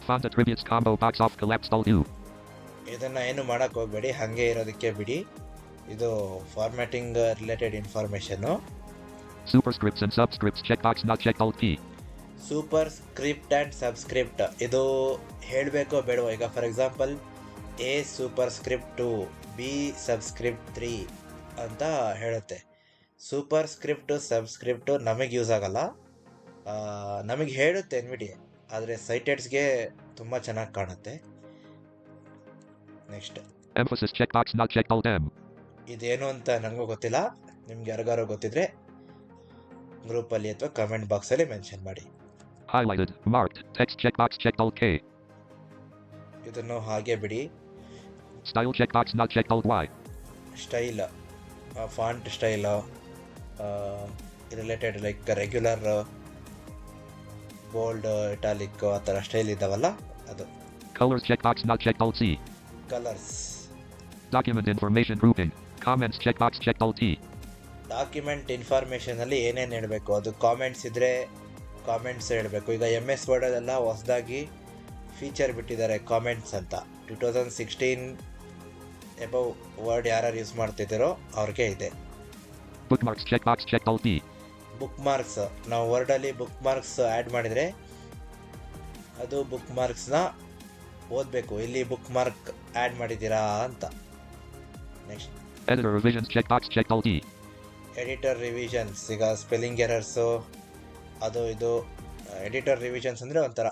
Font attributes combo box off collapsed alt U. ಇದನ್ನು ಏನು ಮಾಡೋಕ್ಕೆ ಹೋಗಬೇಡಿ, ಹಾಗೆ ಇರೋದಕ್ಕೆ ಬಿಡಿ. ಇದು formatting related information. Superscripts and subscripts. Checkbox not checked alt P. Super script and subscript ಇದು ಹೇಳಬೇಕೋ ಬೇಡವೋ? ಈಗ for example A super script 2, B subscript 3 ಅಂತ ಹೇಳುತ್ತೆ. ಸೂಪರ್ ಸ್ಕ್ರಿಪ್ಟು ಸಬ್ಸ್ಕ್ರಿಪ್ಟು ನಮಗೆ ಯೂಸ್ ಆಗಲ್ಲ, ನಮಗೆ ಹೇಳುತ್ತೆ ಎನ್ವಿಡಿಎ, ಆದರೆ ಸೈಟೆಡ್ಸ್ಗೆ ತುಂಬ ಚೆನ್ನಾಗಿ ಕಾಣುತ್ತೆ. Next Emphasis checkbox not checked Alt M. ಇದೇನು ಅಂತ ನನಗೂ ಗೊತ್ತಿಲ್ಲ, ನಿಮ್ಗೆ ಯಾರಿಗಾರು ಗೊತ್ತಿದ್ರೆ ಗ್ರೂಪಲ್ಲಿ ಅಥವಾ ಕಮೆಂಟ್ ಬಾಕ್ಸಲ್ಲಿ ಮೆನ್ಷನ್ ಮಾಡಿ. Highlighted, marked, text checkbox checked Alt K. ಇದನ್ನು ಹಾಗೆ ಬಿಡಿ. Style checkbox not checked Alt Y. Style, font style related like regular, bold, italic ಆ ಥರ ಸ್ಟೈಲ್ ಇದ್ದಾವಲ್ಲ ಅದು. Colors checkbox not checked Alt C. Colours. Document information grouping. Comments checkbox checked Alt T. Document ಇನ್ಫಾರ್ಮೇಷನಲ್ಲಿ ಏನೇನು ಹೇಳಬೇಕು, ಅದು comments ಇದ್ದರೆ comments ಹೇಳಬೇಕು. ಈಗ MS ವರ್ಡಲ್ಲೆಲ್ಲ ಹೊಸದಾಗಿ ಫೀಚರ್ ಬಿಟ್ಟಿದ್ದಾರೆ ಕಾಮೆಂಟ್ಸ್ ಅಂತ. 2016 ಎಬವ್ ವರ್ಡ್ ಯಾರು ಯೂಸ್ ಮಾಡ್ತಿದ್ದೀರೋ ಅವ್ರಿಗೆ ಇದೆ. Bookmarks checkbox checked Alt D. Book marks, ನಾವು ವರ್ಡಲ್ಲಿ ಬುಕ್ ಮಾರ್ಕ್ಸ್ ಆ್ಯಡ್ ಮಾಡಿದರೆ ಅದು ಬುಕ್ ಮಾರ್ಕ್ಸ್ನ ಓದಬೇಕು, ಇಲ್ಲಿ ಬುಕ್ ಮಾರ್ಕ್ ಆ್ಯಡ್ ಮಾಡಿದ್ದೀರಾ ಅಂತ. Next Editor revisions checkbox checked Alt D. Editor revisions, ಈಗ ಸ್ಪೆಲ್ಲಿಂಗ್ ಎರರ್ಸು ಅದು ಇದು. ಎಡಿಟರ್ ರಿವಿಷನ್ಸ್ ಅಂದರೆ ಒಂಥರ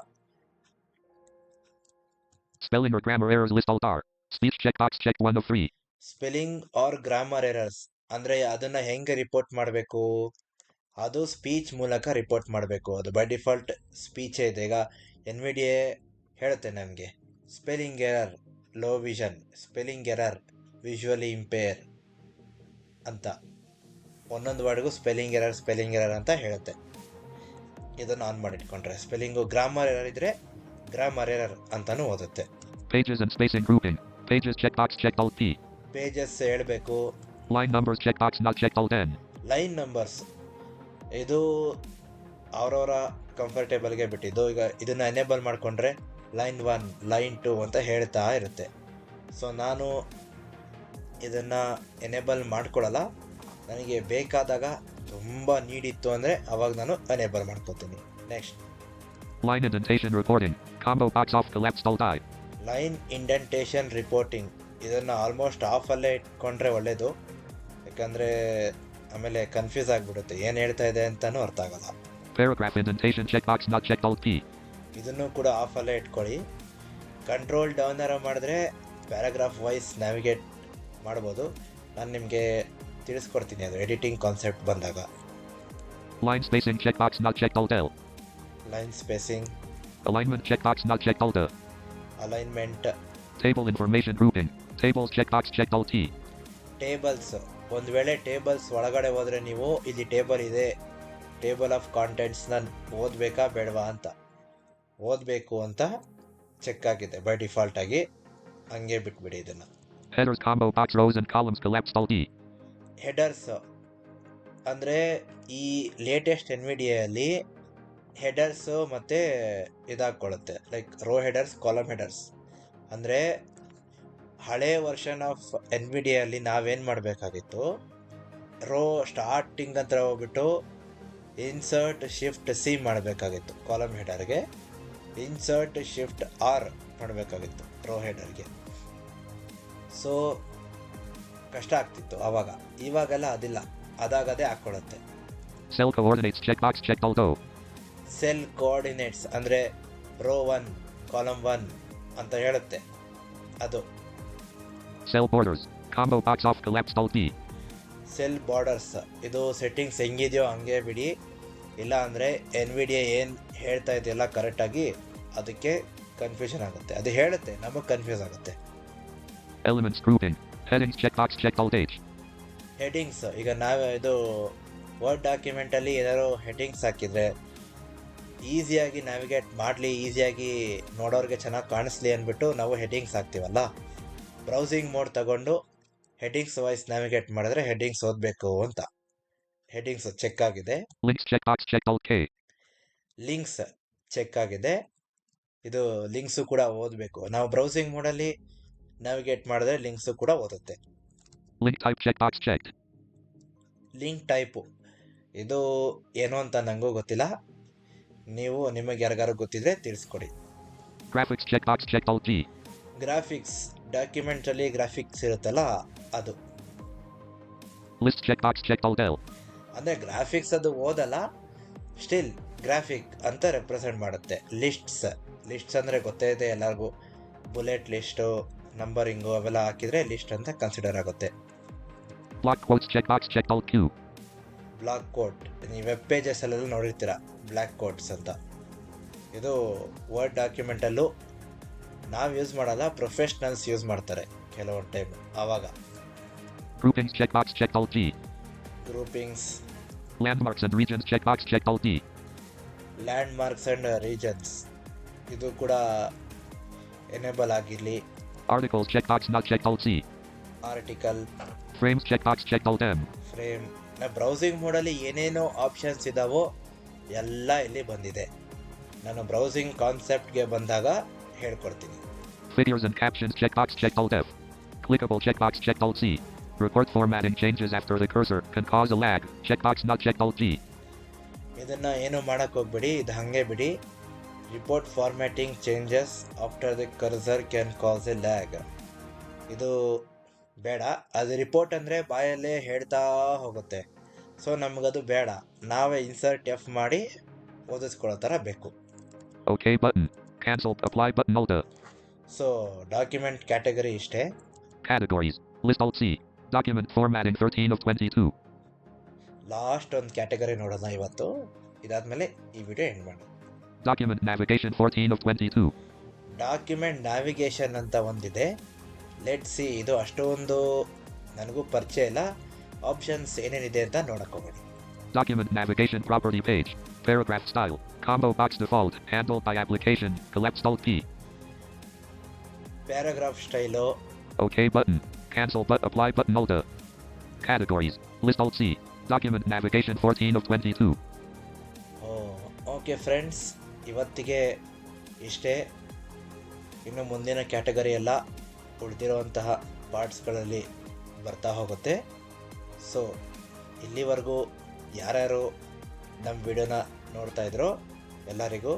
Spelling or grammar errors list Alt R. Speech checkbox checked 1 of 3. Spelling or grammar errors ಅಂದರೆ ಅದನ್ನು ಹೆಂಗೆ ರಿಪೋರ್ಟ್ ಮಾಡಬೇಕು, ಅದು ಸ್ಪೀಚ್ ಮೂಲಕ ರಿಪೋರ್ಟ್ ಮಾಡಬೇಕು. ಅದು ಬೈ ಡಿಫಾಲ್ಟ್ ಸ್ಪೀಚೇ ಇದೆ. ಈಗ ಎನ್ವಿಡಿಎ ಹೇಳುತ್ತೆ ನಮಗೆ spelling error, low vision, spelling error, visually ಇಂಪೇರ್ ಅಂತ ಒಂದೊಂದು ವರ್ಡ್ಗೂ ಸ್ಪೆಲ್ಲಿಂಗ್ ಎರರ್ ಅಂತ ಹೇಳುತ್ತೆ. ಇದನ್ನು ಆನ್ ಮಾಡಿಟ್ಕೊಂಡ್ರೆ ಸ್ಪೆಲ್ಲಿಂಗು ಗ್ರಾಮರ್ ಎರರ್ ಇದ್ದರೆ ಗ್ರಾಮರ್ ಎರರ್ ಅಂತಲೂ ಓದುತ್ತೆ. Pages and spacing grouping. Pages checkbox checked Alt P. Pages ಹೇಳಬೇಕು. Line numbers checkbox not checked Alt N. Line numbers ಇದು ಅವರವರ ಕಂಫರ್ಟೇಬಲ್ಗೆ ಬಿಟ್ಟಿದ್ದು. ಈಗ ಇದನ್ನು ಎನೇಬಲ್ ಮಾಡಿಕೊಂಡ್ರೆ ಲೈನ್ 1, ಲೈನ್ 2 ಅಂತ ಹೇಳ್ತಾ ಇರುತ್ತೆ. ಸೊ ನಾನು ಇದನ್ನು ಎನೇಬಲ್ ಮಾಡ್ಕೊಳ್ಳಲ್ಲ, ನನಗೆ ಬೇಕಾದಾಗ ತುಂಬ ನೀಡಿತ್ತು ಅಂದರೆ ಅವಾಗ ನಾನು ಎನೇಬಲ್ ಮಾಡ್ಕೋತೀನಿ. Next Line indentation reporting. Combo box off collapsed Alt I. Line indentation reporting, ಇದನ್ನು ಆಲ್ಮೋಸ್ಟ್ ಆಫಲ್ಲೇ ಇಟ್ಕೊಂಡ್ರೆ ಒಳ್ಳೆಯದು, ಯಾಕಂದರೆ ಆಮೇಲೆ ಕನ್ಫ್ಯೂಸ್ ಆಗಿಬಿಡುತ್ತೆ, ಏನು ಹೇಳ್ತಾ ಇದೆ ಅಂತಲೂ ಅರ್ಥ ಆಗಲ್ಲ. Paragraph indentation checkbox not checked Alt P. ಇದನ್ನು ಕೂಡ ಆಫಲ್ಲೇ ಇಟ್ಕೊಳ್ಳಿ. ಕಂಟ್ರೋಲ್ ಡೌನರ ಮಾಡಿದ್ರೆ ಪ್ಯಾರಾಗ್ರಾಫ್ ವೈಸ್ ನ್ಯಾವಿಗೇಟ್ ಮಾಡ್ಬೋದು. ನಾನು ನಿಮಗೆ ತಿಳಿಸ್ಕೊಡ್ತೀನಿ ಅದು ಎಡಿಟಿಂಗ್ ಕಾನ್ಸೆಪ್ಟ್ ಬಂದಾಗ. Line spacing checkbox not checked Alt L. Line spacing, Alignment checkbox not checked Alt A. Alignment, Table information grouping. Tables checkbox checked Alt T. Tables, ಒಂದು ವೇಳೆ tables ಒಳಗಡೆ ಹೋದರೆ ನೀವು ಇಲ್ಲಿ ಟೇಬಲ್ ಇದೆ, ಟೇಬಲ್ ಆಫ್ ಕಾಂಟೆಂಟ್ಸ್ನ ಓದಬೇಕಾ ಬೇಡವಾ ಅಂತ, ಓದಬೇಕು ಅಂತ ಚೆಕ್ ಆಗಿದೆ ಬೈ ಡಿಫಾಲ್ಟ್ ಆಗಿ, ಹಂಗೆ ಬಿಟ್ಬಿಡಿ ಇದನ್ನು. Headers combo box rows and columns collapsed Alt E. Headers ಅಂದರೆ ಈ ಲೇಟೆಸ್ಟ್ ಎನ್ವಿಡಿಯಲ್ಲಿ ಹೆಡರ್ಸು ಮತ್ತು ಇದಾಗ್ಕೊಳ್ಳುತ್ತೆ, like row headers, column headers. ಅಂದರೆ ಹಳೇ ವರ್ಷನ್ ಆಫ್ ಎನ್ವಿಡಿಯಲ್ಲಿ ನಾವೇನು ಮಾಡಬೇಕಾಗಿತ್ತು, ರೋ ಸ್ಟಾರ್ಟಿಂಗ್ ಅಂತ ಹೋಗ್ಬಿಟ್ಟು ಇನ್ಸರ್ಟ್ ಶಿಫ್ಟ್ C ಮಾಡಬೇಕಾಗಿತ್ತು ಕಾಲಮ್ ಹೆಡರ್ಗೆ, ಇನ್ಸರ್ಟ್ ಶಿಫ್ಟ್ R ಮಾಡಬೇಕಾಗಿತ್ತು ರೋ ಹೆಡರ್ಗೆ. ಸೊ ಕಷ್ಟ ಆಗ್ತಿತ್ತು ಆವಾಗ, ಇವಾಗೆಲ್ಲ ಅದಿಲ್ಲ, ಅದಾಗದೇ ಹಾಕ್ಕೊಳ್ಳುತ್ತೆ. Cell coordinates checkbox checked Alt O. Cell coordinates ಅಂದರೆ ರೋ 1, ಕಾಲಮ್ 1 ಅಂತ ಹೇಳುತ್ತೆ ಅದು. Cell borders. Combo box off collapsed Alt D. Cell borders, ಇದು ಸೆಟ್ಟಿಂಗ್ಸ್ ಹೆಂಗಿದೆಯೋ ಹಂಗೆ ಬಿಡಿ, ಇಲ್ಲ ಅಂದರೆ ಎನ್ವಿಡಿಎ ಏನು ಹೇಳ್ತಾ ಇದೆಯಲ್ಲ ಕರೆಕ್ಟಾಗಿ ಅದಕ್ಕೆ ಕನ್ಫ್ಯೂಷನ್ ಆಗುತ್ತೆ, ಅದು ಹೇಳುತ್ತೆ ನಮಗೆ ಕನ್ಫ್ಯೂಸ್ ಆಗುತ್ತೆ. Elements grouping. Headings checkbox checked Alt H. Headings, ಈಗ ನಾವು ಇದು ವರ್ಡ್ ಡಾಕ್ಯುಮೆಂಟಲ್ಲಿ ಏನಾದ್ರು ಹೆಡ್ಡಿಂಗ್ಸ್ ಹಾಕಿದರೆ ಈಸಿಯಾಗಿ ನ್ಯಾವಿಗೇಟ್ ಮಾಡಲಿ, ಈಸಿಯಾಗಿ ನೋಡೋರಿಗೆ ಚೆನ್ನಾಗಿ ಕಾಣಿಸ್ಲಿ ಅಂದ್ಬಿಟ್ಟು ನಾವು ಹೆಡ್ಡಿಂಗ್ಸ್ ಹಾಕ್ತೀವಲ್ಲ, ಬ್ರೌಸಿಂಗ್ ಮೋಡ್ ತಗೊಂಡು ಹೆಡ್ಡಿಂಗ್ಸ್ ವೈಸ್ ನ್ಯಾವಿಗೇಟ್ ಮಾಡಿದ್ರೆ ಹೆಡ್ಡಿಂಗ್ಸ್ ಓದಬೇಕು ಅಂತ. ಹೆಡ್ಡಿಂಗ್ಸ್ ಚೆಕ್ ಆಗಿದೆ. Links checkbox checked Alt K. Links check ಆಗಿದೆ, ಇದು ಲಿಂಕ್ಸು ಕೂಡ ಓದಬೇಕು. ನಾವು ಬ್ರೌಸಿಂಗ್ ಮೋಡಲ್ಲಿ ನ್ಯಾವಿಗೇಟ್ ಮಾಡಿದ್ರೆ ಲಿಂಕ್ಸು ಕೂಡ ಓದುತ್ತೆ. Link type checkbox checked. Link type ಇದು ಏನು ಅಂತ ನನಗೂ ಗೊತ್ತಿಲ್ಲ, ನೀವು ನಿಮಗೆ ಯಾರಿಗಾರು ಗೊತ್ತಿದ್ರೆ ತಿಳಿಸ್ಕೊಡಿ. Graphics checkbox checked Alt G. Graphics ಡಾಕ್ಯುಮೆಂಟಲ್ಲಿ ಗ್ರಾಫಿಕ್ಸ್ ಇರುತ್ತಲ್ಲ ಅದು. List checkbox checked Alt L. ಅಂದರೆ ಗ್ರಾಫಿಕ್ಸ್ ಅದು ಓದಲ್ಲ, ಸ್ಟಿಲ್ ಗ್ರಾಫಿಕ್ ಅಂತ ರೆಪ್ರೆಸೆಂಟ್ ಮಾಡುತ್ತೆ. ಲಿಸ್ಟ್ಸ್ ಅಂದರೆ ಗೊತ್ತೇ ಇದೆ ಎಲ್ಲರಿಗೂ. ಬುಲೆಟ್ ಲಿಸ್ಟು, ನಂಬರಿಂಗು ಅವೆಲ್ಲ ಹಾಕಿದರೆ ಲಿಸ್ಟ್ ಅಂತ ಕನ್ಸಿಡರ್ ಆಗುತ್ತೆ. Block quotes checkbox checked Alt Q. Block quote ನೀವು ವೆಬ್ ಪೇಜಸ್ಸಲ್ಲೆಲ್ಲ ನೋಡಿರ್ತೀರ ಬ್ಲ್ಯಾಕ್ ಕೋಟ್ಸ್ ಅಂತ. ಇದು ವರ್ಡ್ ಡಾಕ್ಯುಮೆಂಟಲ್ಲೂ ನಾವು ಯೂಸ್ ಮಾಡಲ್ಲ, ಪ್ರೊಫೆಷ್ನಲ್ಸ್ ಯೂಸ್ ಮಾಡ್ತಾರೆ ಕೆಲವೊಂದು ಟೈಮ್. ಆವಾಗ Groupings checkbox checked Alt G. Groupings, Landmarks and regions checkbox checked Alt D. Landmarks and regions ಇದು ಕೂಡ ಎನೇಬಲ್ ಆಗಿರಲಿ. Articles checkbox not checked Alt C. Article, Frames checkbox checked Alt M. Frame. Browsing ಮೋಡಲ್ಲಿ ಏನೇನೋ options ಇದ್ದಾವೋ ಎಲ್ಲ ಇಲ್ಲಿ ಬಂದಿದೆ. ನಾನು browsing ಕಾನ್ಸೆಪ್ಟ್ಗೆ ಬಂದಾಗ ಹೇಳ್ಕೊಡ್ತೀನಿ. Figures and captions checkbox checked Alt F. Clickable checkbox checked Alt C. Report formatting changes after the cursor can cause a lag. Checkbox not checked Alt G. ಇದನ್ನು ಏನು ಮಾಡೋಕ್ಕೆ ಹೋಗ್ಬಿಡಿ, ಇದು ಹಾಗೆ ಬಿಡಿ. Report formatting changes after the cursor can cause a lag. ಇದು ಬೇಡ. ಅದು ರಿಪೋರ್ಟ್ ಅಂದರೆ ಬಾಯಲ್ಲೇ ಹೇಳ್ತಾ ಹೋಗುತ್ತೆ. ಸೊ ನಮಗದು ಬೇಡ, ನಾವೇ ಇನ್ಸರ್ಟ್ ಎಫ್ ಮಾಡಿ ಓದಿಸ್ಕೊಳ್ಳೋ ಥರ ಬೇಕು. OK button. Cancel. Apply button Alt A. So document category ಇಷ್ಟೇ. Categories. List Alt C. Document formatting 13 of 22. Last ಒಂದು ಕ್ಯಾಟಗರಿ ನೋಡೋಣ ಇವತ್ತು. ಇದಾದಮೇಲೆ ಈ ವಿಡಿಯೋ ಎಂಡ್ ಮಾಡೋಣ. Document navigation 14 of 22. Document navigation ಅಂತ ಒಂದಿದೆ. Let see. ಇದು ಅಷ್ಟೊಂದು ನನಗೂ ಪರಿಚಯ ಇಲ್ಲ. ಆಪ್ಷನ್ಸ್ ಏನೇನಿದೆ ಅಂತ ನೋಡೋಕ್ಕೋಗೋಣ. Document navigation property page. Paragraph style. Combo box default. Handled by application. Collapsed Alt P. Paragraph style. OK button. Cancel but apply button Alt A. Categories. List Alt C. Document navigation 14 of 22. Okay friends, ಇವತ್ತಿಗೆ ಇಷ್ಟೇ. ಇನ್ನು ಮುಂದಿನ category ಎಲ್ಲ ಉಳಿದಿರುವಂತಹ ಪಾರ್ಟ್ಸ್ಗಳಲ್ಲಿ ಬರ್ತಾ ಹೋಗುತ್ತೆ. So ಇಲ್ಲಿವರೆಗೂ ಯಾರ್ಯಾರು ನಮ್ಮ ವಿಡಿಯೋನ ನೋಡ್ತಾಯಿದ್ರೋ ಎಲ್ಲರಿಗೂ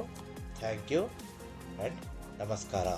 ಥ್ಯಾಂಕ್ ಯು ಆ್ಯಂಡ್ ನಮಸ್ಕಾರ.